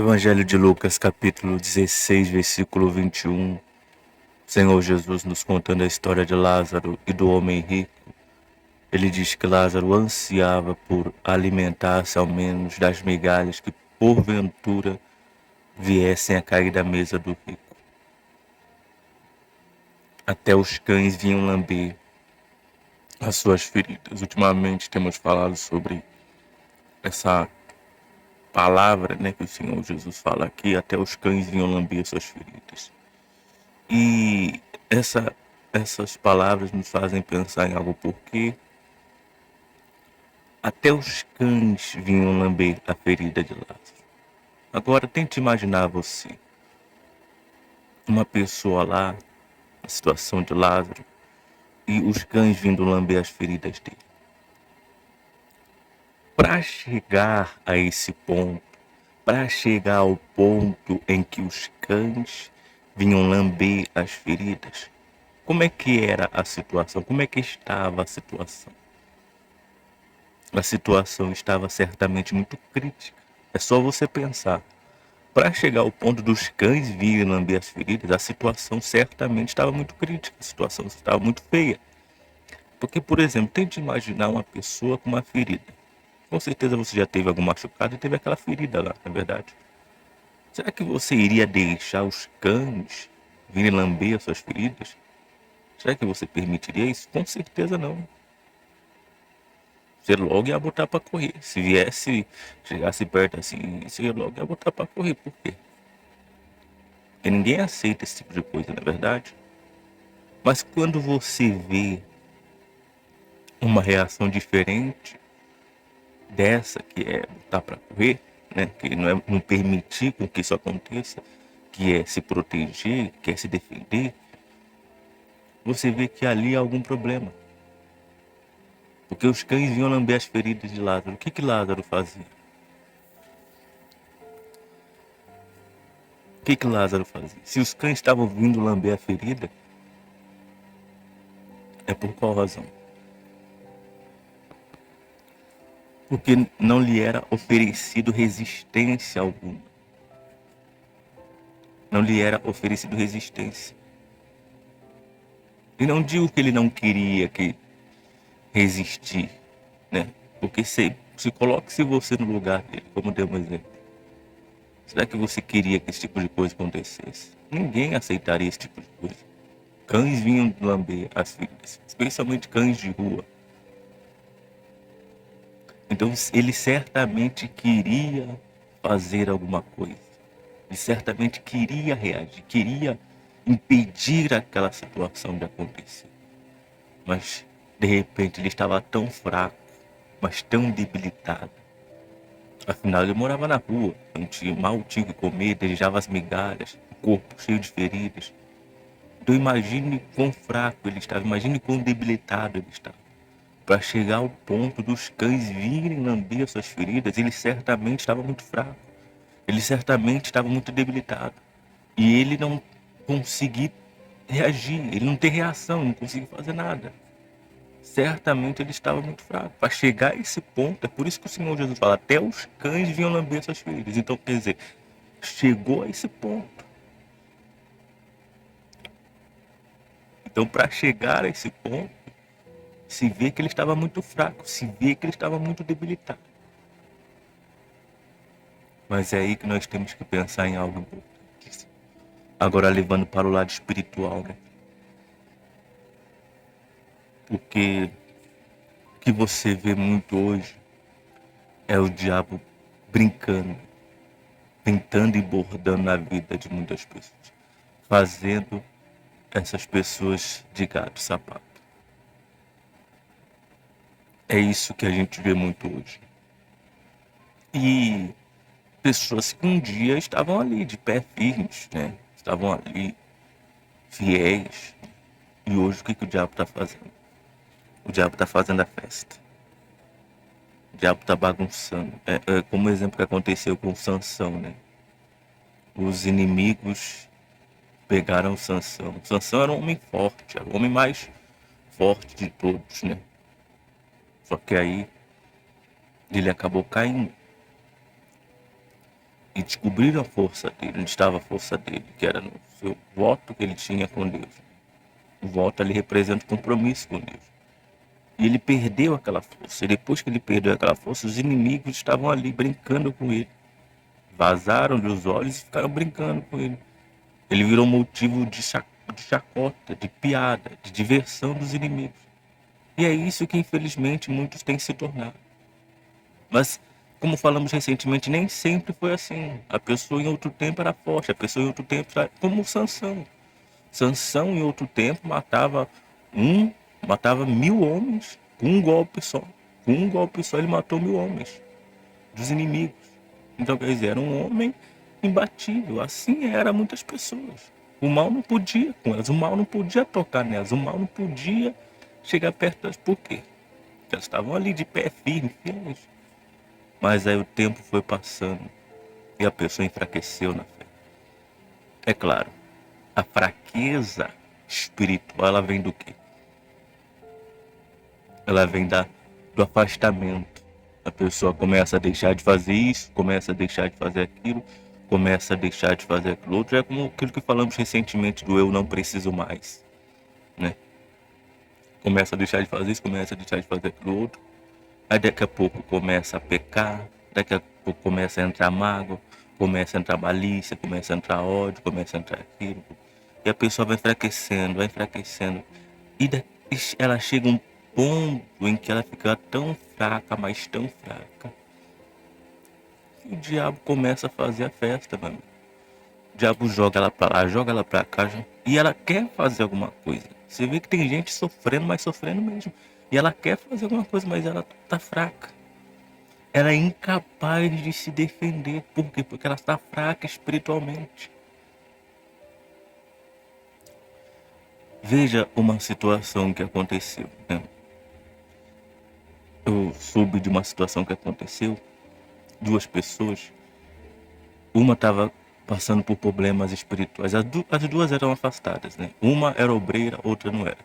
Evangelho de Lucas, capítulo 16, versículo 21. Senhor Jesus nos contando a história de Lázaro e do homem rico. Ele diz que Lázaro ansiava por alimentar-se ao menos das migalhas que porventura viessem a cair da mesa do rico. Até os cães vinham lamber as suas feridas. Ultimamente temos falado sobre essa palavra, que o Senhor Jesus fala aqui, até os cães vinham lamber as suas feridas. E essas palavras nos fazem pensar em algo, porque até os cães vinham lamber a ferida de Lázaro. Agora tente imaginar você, uma pessoa lá, a situação de Lázaro, e os cães vindo lamber as feridas dele. Para chegar a esse ponto, para chegar ao ponto em que os cães vinham lamber as feridas, como é que era a situação? Como é que estava a situação? A situação estava certamente muito crítica. É só você pensar. Para chegar ao ponto dos cães virem lamber as feridas, a situação certamente estava muito crítica. A situação estava muito feia. Porque, por exemplo, tente imaginar uma pessoa com uma ferida. Com certeza você já teve algum machucado e teve aquela ferida lá, não é verdade? Será que você iria deixar os cães virem lamber as suas feridas? Será que você permitiria isso? Com certeza não. Você logo ia botar pra correr. Se viesse, chegasse perto assim, você logo ia botar pra correr. Por quê? Porque ninguém aceita esse tipo de coisa, não é verdade? Mas quando você vê uma reação diferente dessa, que é botar pra correr, que não é não permitir com que isso aconteça, que é se proteger, que é se defender, você vê que ali há algum problema. Porque os cães vinham lamber as feridas de Lázaro. O que Lázaro fazia? O que Lázaro fazia? Se os cães estavam vindo lamber a ferida, é por qual razão? Porque não lhe era oferecido resistência alguma. Não lhe era oferecido resistência. E não digo que ele não queria que resistir, Porque se coloque-se você no lugar dele, como deu um exemplo. Será que você queria que esse tipo de coisa acontecesse? Ninguém aceitaria esse tipo de coisa. Cães vinham lamber as feridas, especialmente cães de rua. Então ele certamente queria fazer alguma coisa. Ele certamente queria reagir, queria impedir aquela situação de acontecer. Mas, de repente, ele estava tão fraco, mas tão debilitado. Afinal, ele morava na rua, mal tinha que comer, desejava as migalhas, o corpo cheio de feridas. Então imagine quão fraco ele estava, imagine quão debilitado ele estava. Para chegar ao ponto dos cães virem lamber suas feridas, ele certamente estava muito fraco. Ele certamente estava muito debilitado. E ele não conseguia reagir, ele não tem reação, não conseguia fazer nada. Certamente ele estava muito fraco. Para chegar a esse ponto, é por isso que o Senhor Jesus fala, até os cães vinham lamber suas feridas. Então, quer dizer, chegou a esse ponto. Então, para chegar a esse ponto, se vê que ele estava muito fraco, se vê que ele estava muito debilitado. Mas é aí que nós temos que pensar em algo importante. Agora levando para o lado espiritual, Porque o que você vê muito hoje é o diabo brincando, tentando e bordando na vida de muitas pessoas, fazendo essas pessoas de gato sapato. É isso que a gente vê muito hoje. E pessoas que um dia estavam ali de pé firmes, Estavam ali fiéis. E hoje o que o diabo está fazendo? O diabo está fazendo a festa. O diabo está bagunçando. É como o exemplo que aconteceu com Sansão, Os inimigos pegaram Sansão. Sansão era um homem forte, era o homem mais forte de todos, Só que aí ele acabou caindo. e descobriram a força dele, onde estava a força dele, que era no seu voto que ele tinha com Deus. O voto ali representa o compromisso com Deus. E ele perdeu aquela força. E depois que ele perdeu aquela força, os inimigos estavam ali brincando com ele. Vazaram dos olhos e ficaram brincando com ele. Ele virou motivo de chacota, de piada, de diversão dos inimigos. E é isso que infelizmente muitos têm se tornado. Mas, como falamos recentemente, nem sempre foi assim. A pessoa em outro tempo era forte, a pessoa em outro tempo era como Sansão. Sansão em outro tempo matava 1000 homens com um golpe só. Com um golpe só ele matou 1000 homens dos inimigos. Então, quer dizer, era um homem imbatível. Assim era muitas pessoas. O mal não podia com elas, o mal não podia tocar nelas, o mal não podia chegar perto delas. Por quê? Porque elas estavam ali de pé firme, fiéis. Mas aí o tempo foi passando e a pessoa enfraqueceu na fé. É claro, a fraqueza espiritual, ela vem do quê? Ela vem do afastamento. A pessoa começa a deixar de fazer isso, começa a deixar de fazer aquilo, começa a deixar de fazer aquilo outro. É como aquilo que falamos recentemente do eu não preciso mais, né? Começa a deixar de fazer isso, começa a deixar de fazer aquilo outro. Aí daqui a pouco começa a pecar, daqui a pouco começa a entrar mágoa, começa a entrar malícia, começa a entrar ódio, começa a entrar aquilo. E a pessoa vai enfraquecendo, vai enfraquecendo. E ela chega a um ponto em que ela fica tão fraca, mas tão fraca, que o diabo começa a fazer a festa, meu amigo. O diabo joga ela pra lá, joga ela pra cá, e ela quer fazer alguma coisa. Você vê que tem gente sofrendo, mas sofrendo mesmo. E ela quer fazer alguma coisa, mas ela tá fraca. Ela é incapaz de se defender. Por quê? Porque ela está fraca espiritualmente. Veja uma situação que aconteceu, né? Eu soube de uma situação que aconteceu. Duas pessoas. Uma estava passando por problemas espirituais. As duas eram afastadas, né? Uma era obreira, outra não era.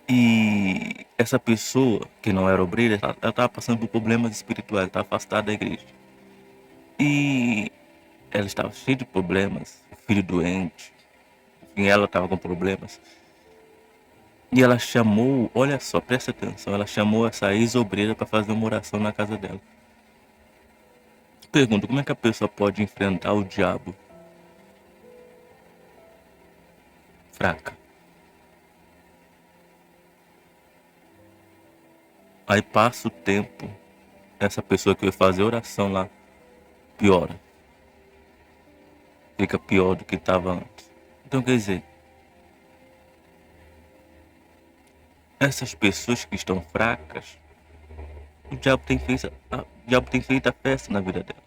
E essa pessoa que não era obreira, ela estava passando por problemas espirituais, estava afastada da igreja. E ela estava cheia de problemas, filho doente, enfim, ela estava com problemas. E ela chamou, olha só, presta atenção, ela chamou essa ex-obreira para fazer uma oração na casa dela. Pergunta, como é que a pessoa pode enfrentar o diabo fraca? Aí passa o tempo, essa pessoa que vai fazer oração lá piora. Fica pior do que estava antes. Então quer dizer, essas pessoas que estão fracas, o diabo tem feito a festa na vida delas.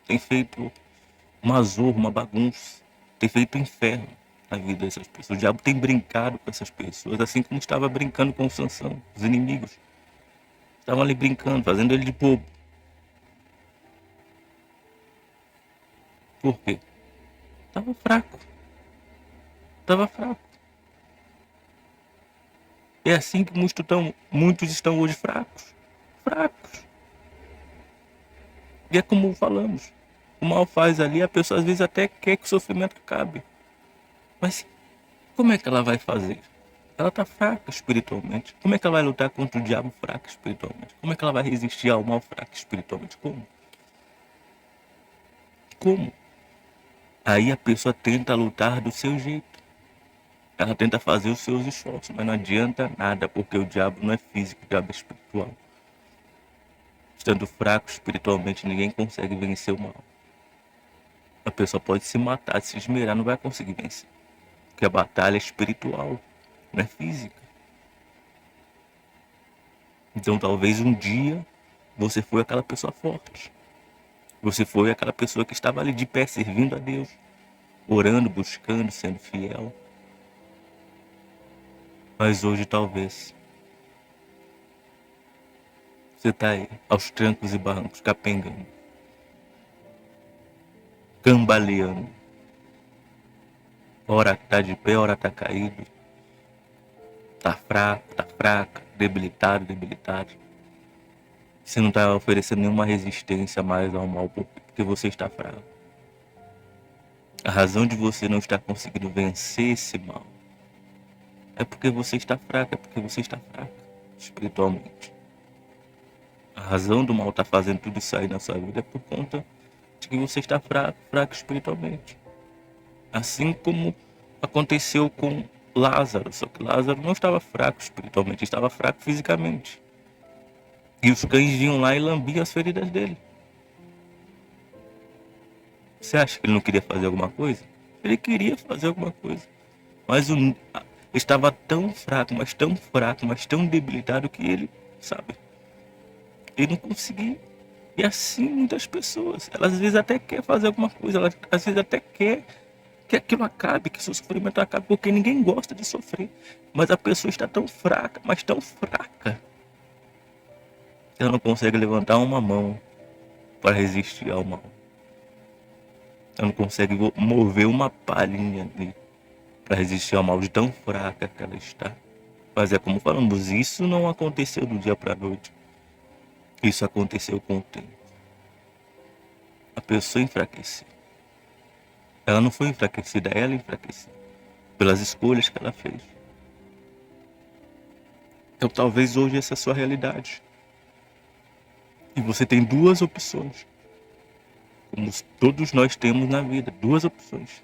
Tem feito uma zorra, uma bagunça. Tem feito um inferno na vida dessas pessoas. O diabo tem brincado com essas pessoas, assim como estava brincando com o Sansão. Os inimigos estavam ali brincando, fazendo ele de bobo. Por quê? Estava fraco. Estava fraco. É assim que muitos estão hoje fracos. Fracos. E é como falamos. O mal faz ali, a pessoa às vezes até quer que o sofrimento acabe. Mas como é que ela vai fazer? Ela está fraca espiritualmente. Como é que ela vai lutar contra o diabo fraco espiritualmente? Como é que ela vai resistir ao mal fraco espiritualmente? Como? Como? Aí a pessoa tenta lutar do seu jeito. Ela tenta fazer os seus esforços, mas não adianta nada, porque o diabo não é físico, o diabo é espiritual. Estando fraco espiritualmente, ninguém consegue vencer o mal. A pessoa pode se matar, se esmerar, não vai conseguir vencer. Porque a batalha é espiritual, não é física. Então talvez um dia você foi aquela pessoa forte. Você foi aquela pessoa que estava ali de pé servindo a Deus, orando, buscando, sendo fiel. Mas hoje talvez você está aí, aos trancos e barrancos, capengando, cambaleando. Ora está de pé, ora está caído. Está fraco, está fraca, debilitado, debilitado. Você não está oferecendo nenhuma resistência mais ao mal porque você está fraco. A razão de você não estar conseguindo vencer esse mal é porque você está fraco, é porque você está fraca espiritualmente. A razão do mal estar fazendo tudo isso aí na sua vida é por conta de que você está fraco espiritualmente. Assim como aconteceu com Lázaro, só que Lázaro não estava fraco espiritualmente, estava fraco fisicamente. E os cães vinham lá e lambiam as feridas dele. Você acha que ele não queria fazer alguma coisa? Ele queria fazer alguma coisa. Mas estava tão fraco, mas tão debilitado que ele, sabe, ele não conseguia. E assim muitas pessoas, elas às vezes até quer fazer alguma coisa, elas às vezes até quer que aquilo acabe, que seu sofrimento acabe, porque ninguém gosta de sofrer. Mas a pessoa está tão fraca, mas tão fraca, que ela não consegue levantar uma mão para resistir ao mal. Ela não consegue mover uma palhinha ali para resistir ao mal, de tão fraca que ela está. Mas é como falamos, isso não aconteceu do dia para a noite. Isso aconteceu com o tempo. A pessoa enfraqueceu. Ela não foi enfraquecida, ela enfraqueceu. Pelas escolhas que ela fez. Então talvez hoje essa é a sua realidade. E você tem duas opções. Como todos nós temos na vida, duas opções.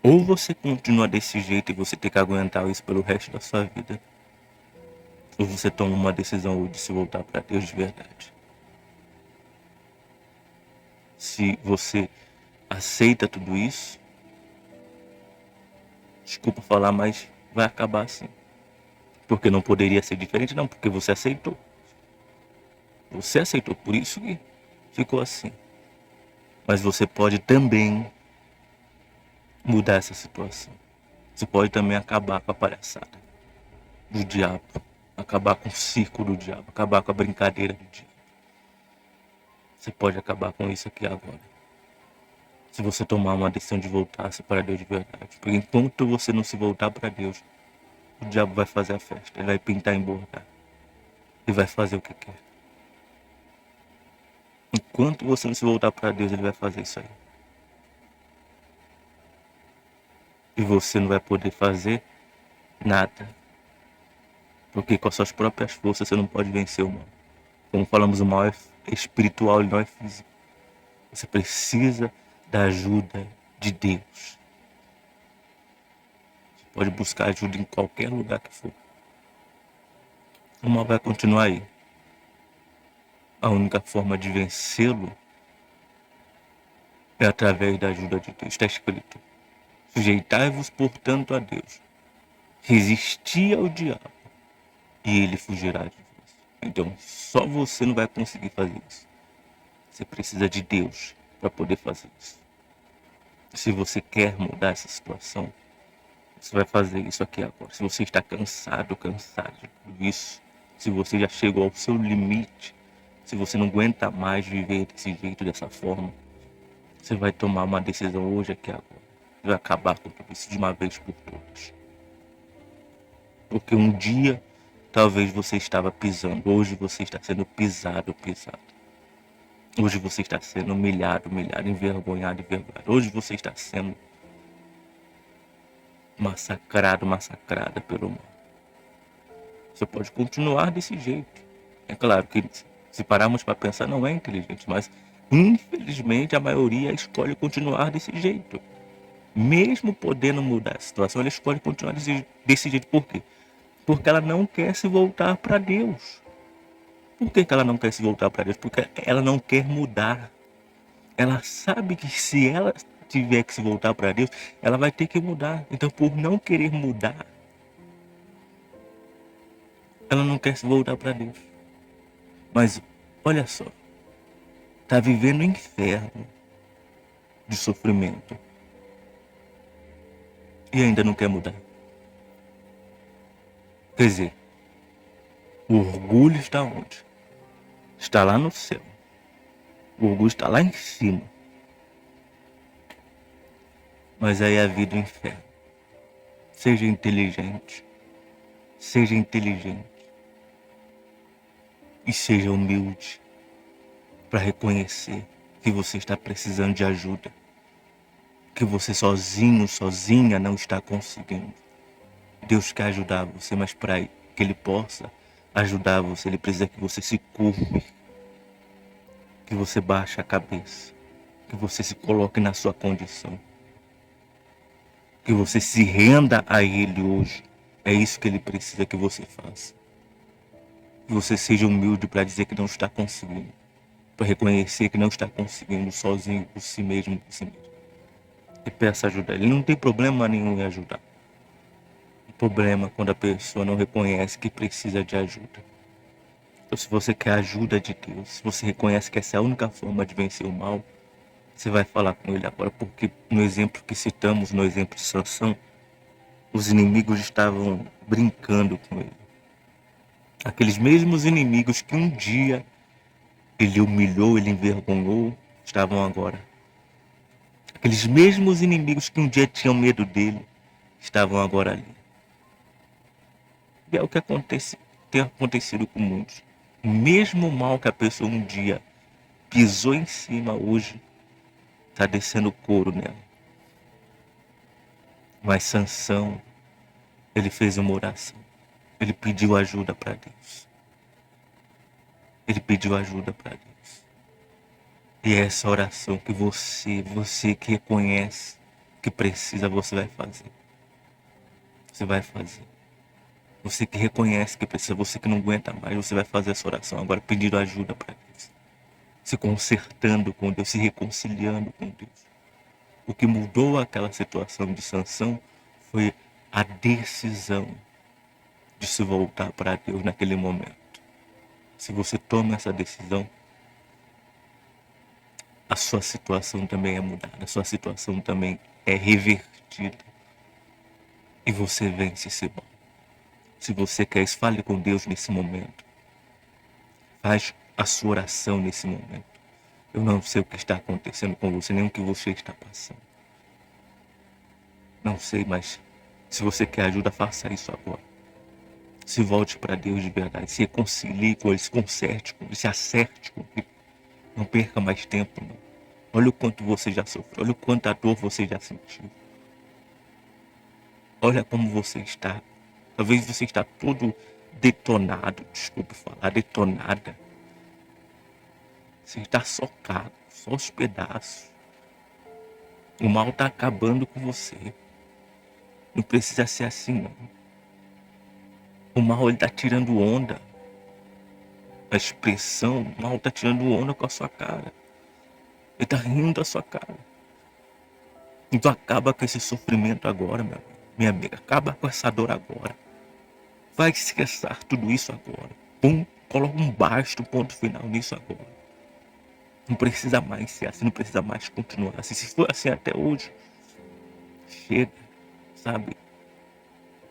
Ou você continua desse jeito e você tem que aguentar isso pelo resto da sua vida. Ou você toma uma decisão de se voltar para Deus de verdade. Se você aceita tudo isso, desculpa falar, mas vai acabar assim. Porque não poderia ser diferente, não, porque você aceitou. Você aceitou, por isso que ficou assim. Mas você pode também mudar essa situação. Você pode também acabar com a palhaçada do diabo, acabar com o circo do diabo, acabar com a brincadeira do diabo. Você pode acabar com isso aqui agora. Se você tomar uma decisão de voltar-se para Deus de verdade. Porque enquanto você não se voltar para Deus, o diabo vai fazer a festa. Ele vai pintar e bordar. Ele vai fazer o que quer. Enquanto você não se voltar para Deus, ele vai fazer isso aí. E você não vai poder fazer nada. Porque com as suas próprias forças você não pode vencer o mal. Como falamos, o mal é espiritual e não é físico. Você precisa da ajuda de Deus. Você pode buscar ajuda em qualquer lugar que for. O mal vai continuar aí. A única forma de vencê-lo é através da ajuda de Deus. Está escrito: sujeitai-vos, portanto, a Deus. Resisti ao diabo e ele fugirá de vós. Então, só você não vai conseguir fazer isso. Você precisa de Deus para poder fazer isso. Se você quer mudar essa situação, você vai fazer isso aqui agora. Se você está cansado de tudo isso, se você já chegou ao seu limite, se você não aguenta mais viver desse jeito, dessa forma, você vai tomar uma decisão hoje aqui agora. Vai acabar com tudo isso de uma vez por todas. Porque um dia, talvez você estava pisando, hoje você está sendo pisado. Hoje você está sendo humilhado, envergonhado. Hoje você está sendo massacrada pelo mal. Você pode continuar desse jeito. É claro que se pararmos para pensar, não é inteligente, mas infelizmente a maioria escolhe continuar desse jeito. Mesmo podendo mudar a situação, ela escolhe continuar desse jeito. Por quê? Porque ela não quer se voltar para Deus. Por que ela não quer se voltar para Deus? Porque ela não quer mudar. Ela sabe que se ela tiver que se voltar para Deus, ela vai ter que mudar. Então, por não querer mudar, ela não quer se voltar para Deus. Mas, olha só, está vivendo um inferno de sofrimento e ainda não quer mudar. Quer dizer, o orgulho está onde? Está lá no céu. O orgulho está lá em cima. Mas aí a vida é o inferno. Seja inteligente. Seja inteligente. E seja humilde para reconhecer que você está precisando de ajuda, que você sozinho, sozinha não está conseguindo. Deus quer ajudar você, mas para que Ele possa ajudar você, Ele precisa que você se curve, que você baixe a cabeça, que você se coloque na sua condição, que você se renda a Ele hoje. É isso que Ele precisa que você faça. Que você seja humilde para dizer que não está conseguindo, para reconhecer que não está conseguindo sozinho, por si mesmo, por si mesmo. E peça ajuda. Ele não tem problema nenhum em ajudar. O problema é quando a pessoa não reconhece que precisa de ajuda. Então, se você quer a ajuda de Deus, se você reconhece que essa é a única forma de vencer o mal, você vai falar com Ele agora, porque no exemplo que citamos, no exemplo de Sansão, os inimigos estavam brincando com ele. Aqueles mesmos inimigos que um dia ele humilhou, ele envergonhou, estavam agora. Aqueles mesmos inimigos que um dia tinham medo dele, estavam agora ali. E é o que tem acontecido com muitos. O mesmo mal que a pessoa um dia pisou em cima, hoje está descendo couro nela. Mas Sansão, ele fez uma oração. Ele pediu ajuda para Deus. Ele pediu ajuda para Deus. E é essa oração que você que reconhece que precisa, você vai fazer. Você vai fazer. Você que reconhece que precisa, você que não aguenta mais, você vai fazer essa oração agora pedindo ajuda para Deus. Se consertando com Deus, se reconciliando com Deus. O que mudou aquela situação de Sansão foi a decisão de se voltar para Deus naquele momento. Se você toma essa decisão, a sua situação também é mudada, a sua situação também é revertida e você vence esse mal. Se você quer isso, fale com Deus nesse momento. Faz a sua oração nesse momento. Eu não sei o que está acontecendo com você, nem o que você está passando. Não sei, mas se você quer ajuda, faça isso agora. Se volte para Deus de verdade, se reconcilie com Ele, se conserte com Ele, se acerte com Ele. Não perca mais tempo, não. Olha o quanto você já sofreu, olha o quanto a dor você já sentiu. Olha como você está. Talvez você está todo detonado, desculpe falar, detonada. Você está socado, só os pedaços. O mal está acabando com você. Não precisa ser assim, não. O mal, ele está tirando onda. A expressão, o mal está tirando onda com a sua cara. Ele está rindo da sua cara. Então acaba com esse sofrimento agora, minha amiga. Acaba com essa dor agora. Vai cessar tudo isso agora. Coloca um basta, um ponto final nisso agora. Não precisa mais ser assim, não precisa mais continuar assim. Se for assim até hoje, chega, sabe?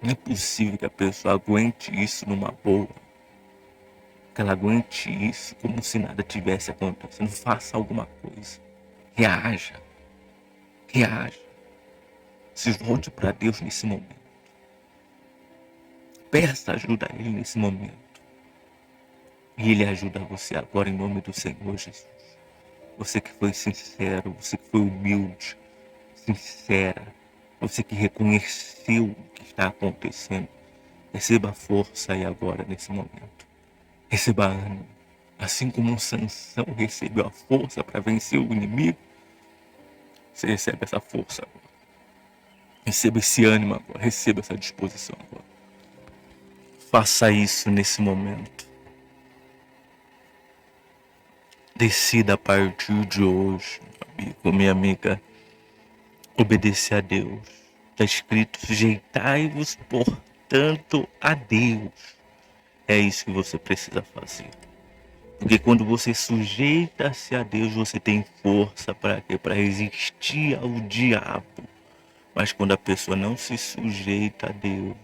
Não é possível que a pessoa aguente isso numa boa. Que ela aguente isso como se nada tivesse acontecendo. Faça alguma coisa. Reaja. Reaja. Se volte para Deus nesse momento. Peça ajuda a Ele nesse momento. E Ele ajuda você agora em nome do Senhor Jesus. Você que foi sincero, você que foi humilde, sincera, você que reconheceu o que está acontecendo. Receba força aí agora nesse momento. Receba ânimo. Assim como um Sansão recebeu a força para vencer o inimigo, você recebe essa força agora. Receba esse ânimo agora, receba essa disposição agora. Faça isso nesse momento. Decida a partir de hoje, meu amigo, minha amiga, obedecer a Deus. Está escrito, sujeitai-vos, portanto, a Deus. É isso que você precisa fazer. Porque quando você sujeita-se a Deus, você tem força para quê? Para resistir ao diabo. Mas quando a pessoa não se sujeita a Deus,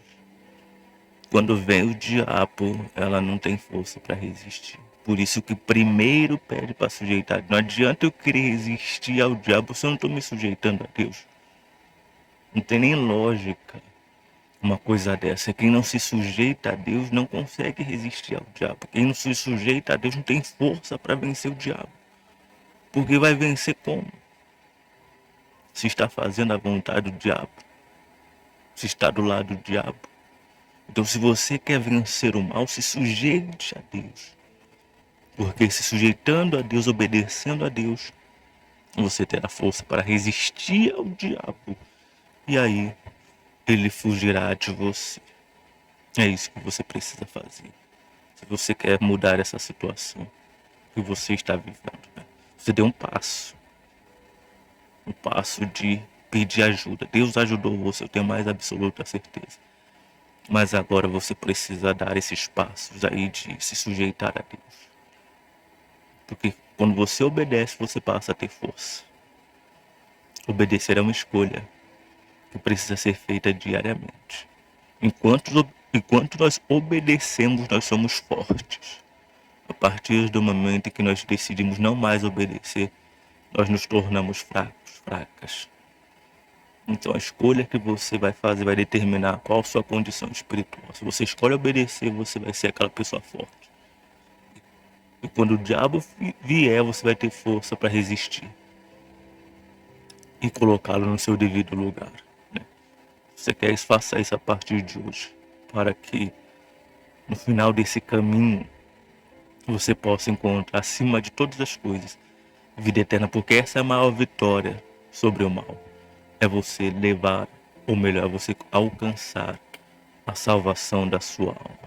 quando vem o diabo, ela não tem força para resistir. Por isso que primeiro pede para sujeitar. Não adianta eu querer resistir ao diabo se eu não estou me sujeitando a Deus. Não tem nem lógica. uma coisa dessa. Quem não se sujeita a Deus não consegue resistir ao diabo. Quem não se sujeita a Deus não tem força para vencer o diabo. Porque vai vencer como? Se está fazendo a vontade do diabo. Se está do lado do diabo. Então, se você quer vencer o mal, se sujeite a Deus. Porque se sujeitando a Deus, obedecendo a Deus, você terá força para resistir ao diabo. E aí, ele fugirá de você. É isso que você precisa fazer. Se você quer mudar essa situação que você está vivendo, né? Você deu um passo. Um passo de pedir ajuda. Deus ajudou você, eu tenho mais absoluta certeza. Mas agora você precisa dar esses passos aí de se sujeitar a Deus. Porque quando você obedece, você passa a ter força. Obedecer é uma escolha que precisa ser feita diariamente. Enquanto nós obedecemos, nós somos fortes. A partir do momento em que nós decidimos não mais obedecer, nós nos tornamos fracos, fracas. Então a escolha que você vai fazer vai determinar qual a sua condição espiritual. Se você escolhe obedecer, você vai ser aquela pessoa forte. E quando o diabo vier, você vai ter força para resistir e colocá-lo no seu devido lugar. Né? Se você quer isso, faça isso a partir de hoje, para que no final desse caminho você possa encontrar, acima de todas as coisas, vida eterna, porque essa é a maior vitória sobre o mal. É você levar, ou melhor, você alcançar a salvação da sua alma.